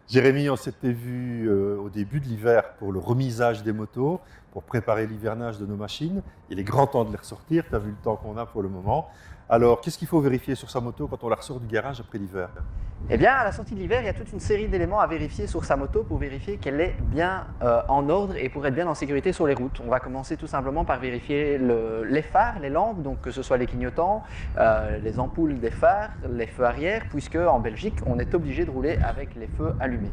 Jérémy, on s'était vu au début de l'hiver pour le remisage des motos, pour préparer l'hivernage de nos machines. Il est grand temps de les ressortir, tu as vu le temps qu'on a pour le moment. Alors, qu'est-ce qu'il faut vérifier sur sa moto quand on la ressort du garage après l'hiver? Eh bien, à la sortie de l'hiver, il y a toute une série d'éléments à vérifier sur sa moto pour vérifier qu'elle est bien en ordre et pour être bien en sécurité sur les routes. On va commencer tout simplement par vérifier les phares, les lampes, donc que ce soit les clignotants, les ampoules des phares, les feux arrière, puisque en Belgique, on est obligé de rouler avec les feux allumés.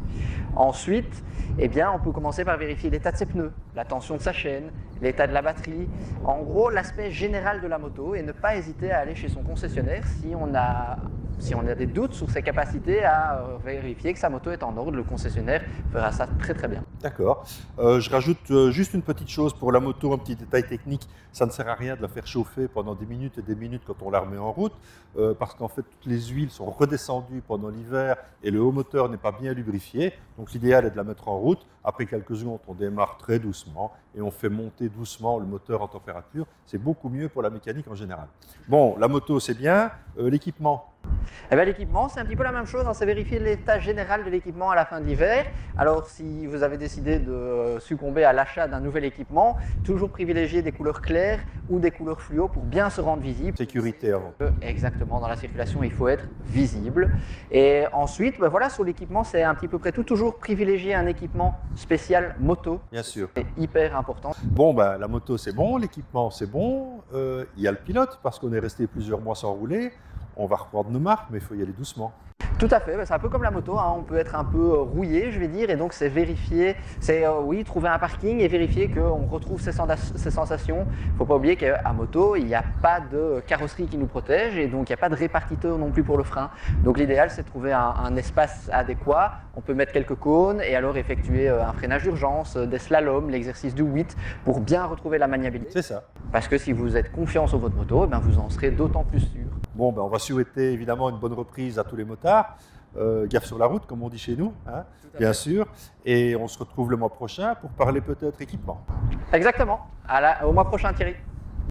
Ensuite, eh bien, on peut commencer par vérifier l'état de ses pneus, la tension de sa chaîne, l'état de la batterie, en gros l'aspect général de la moto, et ne pas hésiter à aller chez son concessionnaire si on a des doutes sur ses capacités à vérifier que sa moto est en ordre. Le concessionnaire fera ça très très bien. D'accord. Je rajoute juste une petite chose pour la moto, un petit détail technique. Ça ne sert à rien de la faire chauffer pendant des minutes et des minutes quand on la remet en route, parce qu'en fait, toutes les huiles sont redescendues pendant l'hiver et le haut moteur n'est pas bien lubrifié. Donc l'idéal est de la mettre en route. Après quelques secondes, on démarre très doucement et on fait monter doucement le moteur en température. C'est beaucoup mieux pour la mécanique en général. Bon, la moto, c'est bien. L'équipement? Eh bien, l'équipement, c'est un petit peu la même chose, c'est vérifier l'état général de l'équipement à la fin de l'hiver. Alors, si vous avez décidé de succomber à l'achat d'un nouvel équipement, toujours privilégier des couleurs claires ou des couleurs fluo pour bien se rendre visible. Sécurité avant. Exactement, dans la circulation, il faut être visible. Et ensuite, ben voilà, sur l'équipement, c'est un petit peu près tout. Toujours privilégier un équipement spécial moto. Bien sûr. C'est hyper important. Bon, ben, la moto, c'est bon, l'équipement, c'est bon. Il y a le pilote, parce qu'on est resté plusieurs mois sans rouler. On va reprendre nos marques, mais il faut y aller doucement. Tout à fait, c'est un peu comme la moto, on peut être un peu rouillé, je vais dire, et donc c'est vérifier, trouver un parking et vérifier qu'on retrouve ses sensations. Il ne faut pas oublier qu'à moto, il n'y a pas de carrosserie qui nous protège et donc il n'y a pas de répartiteur non plus pour le frein. Donc l'idéal, c'est de trouver un espace adéquat. On peut mettre quelques cônes et alors effectuer un freinage d'urgence, des slaloms, l'exercice du 8 pour bien retrouver la maniabilité. C'est ça. Parce que si vous êtes confiant sur votre moto, vous en serez d'autant plus sûr. Bon, on va souhaiter évidemment une bonne reprise à tous les motards. Gaffe sur la route, comme on dit chez nous, bien sûr. Et on se retrouve le mois prochain pour parler peut-être équipement. Exactement. Au mois prochain, Thierry.